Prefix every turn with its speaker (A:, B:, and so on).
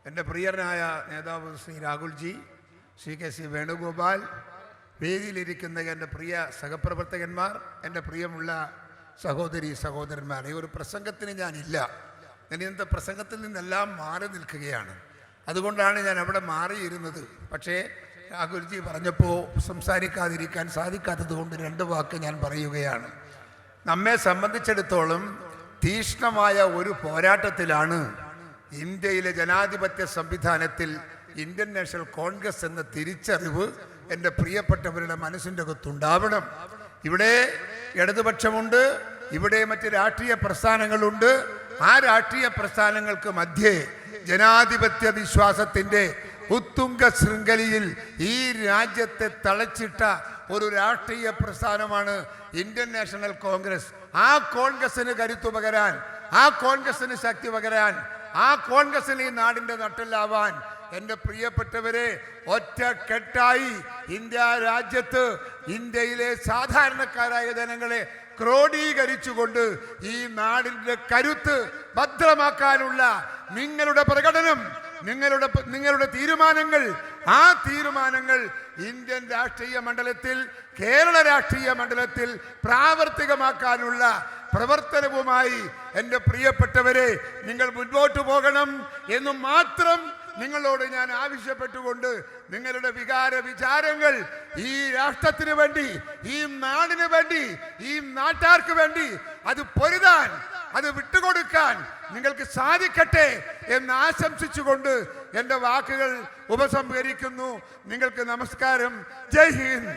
A: എൻ്റെ പ്രിയനായ നേതാവ് Shri Rahulji, Shri K C Venugopal, വേദിയിലിരിക്കുന്ന എൻ്റെ പ്രിയ സഹപ്രവർത്തകന്മാർ, എൻ്റെ പ്രിയമുള്ള സഹോദരി സഹോദരന്മാർ, ഈ ഒരു പ്രസംഗത്തിന് ഞാനില്ല. ഞാൻ ഇന്നത്തെ പ്രസംഗത്തിൽ നിന്നെല്ലാം മാറി നിൽക്കുകയാണ്. അതുകൊണ്ടാണ് ഞാൻ അവിടെ മാറിയിരുന്നത്. പക്ഷേ രാഹുൽജി പറഞ്ഞപ്പോൾ സംസാരിക്കാതിരിക്കാൻ സാധിക്കാത്തത് കൊണ്ട് 2 വാക്ക് ഞാൻ പറയുകയാണ്. നമ്മെ സംബന്ധിച്ചിടത്തോളം തീക്ഷ്ണമായ ഒരു പോരാട്ടത്തിലാണ് ഇന്ത്യയിലെ ജനാധിപത്യ സംവിധാനത്തിൽ ഇന്ത്യൻ നാഷണൽ കോൺഗ്രസ് എന്ന തിരിച്ചറിവ് എൻ്റെ പ്രിയപ്പെട്ടവരുടെ മനസ്സിൻ്റെ അകത്തുണ്ടാവണം. ഇവിടെ ഇടതുപക്ഷമുണ്ട്, ഇവിടെ മറ്റ് രാഷ്ട്രീയ പ്രസ്ഥാനങ്ങളുണ്ട്. ആ രാഷ്ട്രീയ പ്രസ്ഥാനങ്ങൾക്ക് മധ്യേ ജനാധിപത്യ വിശ്വാസത്തിൻ്റെ ഉത്തുംഗ ശൃംഖലയിൽ ഈ രാജ്യത്തെ തളച്ചിട്ട ഒരു രാഷ്ട്രീയ പ്രസ്ഥാനമാണ് ഇന്ത്യൻ നാഷണൽ കോൺഗ്രസ്. ആ കോൺഗ്രസിന് കരുത്തു പകരാൻ, ആ കോൺഗ്രസിന് ശക്തി പകരാൻ, ആ കോൺഗ്രസിന് ഈ നാടിൻ്റെ നട്ടെല്ലാവാൻ എൻ്റെ പ്രിയപ്പെട്ടവരെ ഒറ്റക്കെട്ടായി ഇന്ത്യ രാജ്യത്ത് ഇന്ത്യയിലെ സാധാരണക്കാരായ ജനങ്ങളെ ക്രോഡീകരിച്ചുകൊണ്ട് ഈ നാടിൻ്റെ കരുത്ത് ഭദ്രമാക്കാനുള്ള നിങ്ങളുടെ പ്രകടനം, നിങ്ങളുടെ തീരുമാനങ്ങൾ, ആ തീരുമാനങ്ങൾ ഇന്ത്യൻ രാഷ്ട്രീയ മണ്ഡലത്തിൽ, കേരള രാഷ്ട്രീയ മണ്ഡലത്തിൽ പ്രാവർത്തികമാക്കാനുള്ള പ്രവർത്തനവുമായി എൻ്റെ പ്രിയപ്പെട്ടവരെ നിങ്ങൾ മുൻപോട്ട് പോകണം എന്ന് മാത്രം നിങ്ങളോട് ഞാൻ ആവശ്യപ്പെട്ടുകൊണ്ട് നിങ്ങളുടെ വിചാരങ്ങൾ ഈ രാഷ്ട്രത്തിന് വേണ്ടി, ഈ നാടിന് വേണ്ടി, ഈ നാട്ടാർക്ക് വേണ്ടി അത് പൊരുതാൻ, അത് വിട്ടുകൊടുക്കാൻ നിങ്ങൾക്ക് സാധിക്കട്ടെ എന്ന് ആശംസിച്ചുകൊണ്ട് എൻ്റെ വാക്കുകൾ ഉപസംഹരിക്കുന്നു. നിങ്ങൾക്ക് നമസ്കാരം. ജയ് ഹിന്ദ്.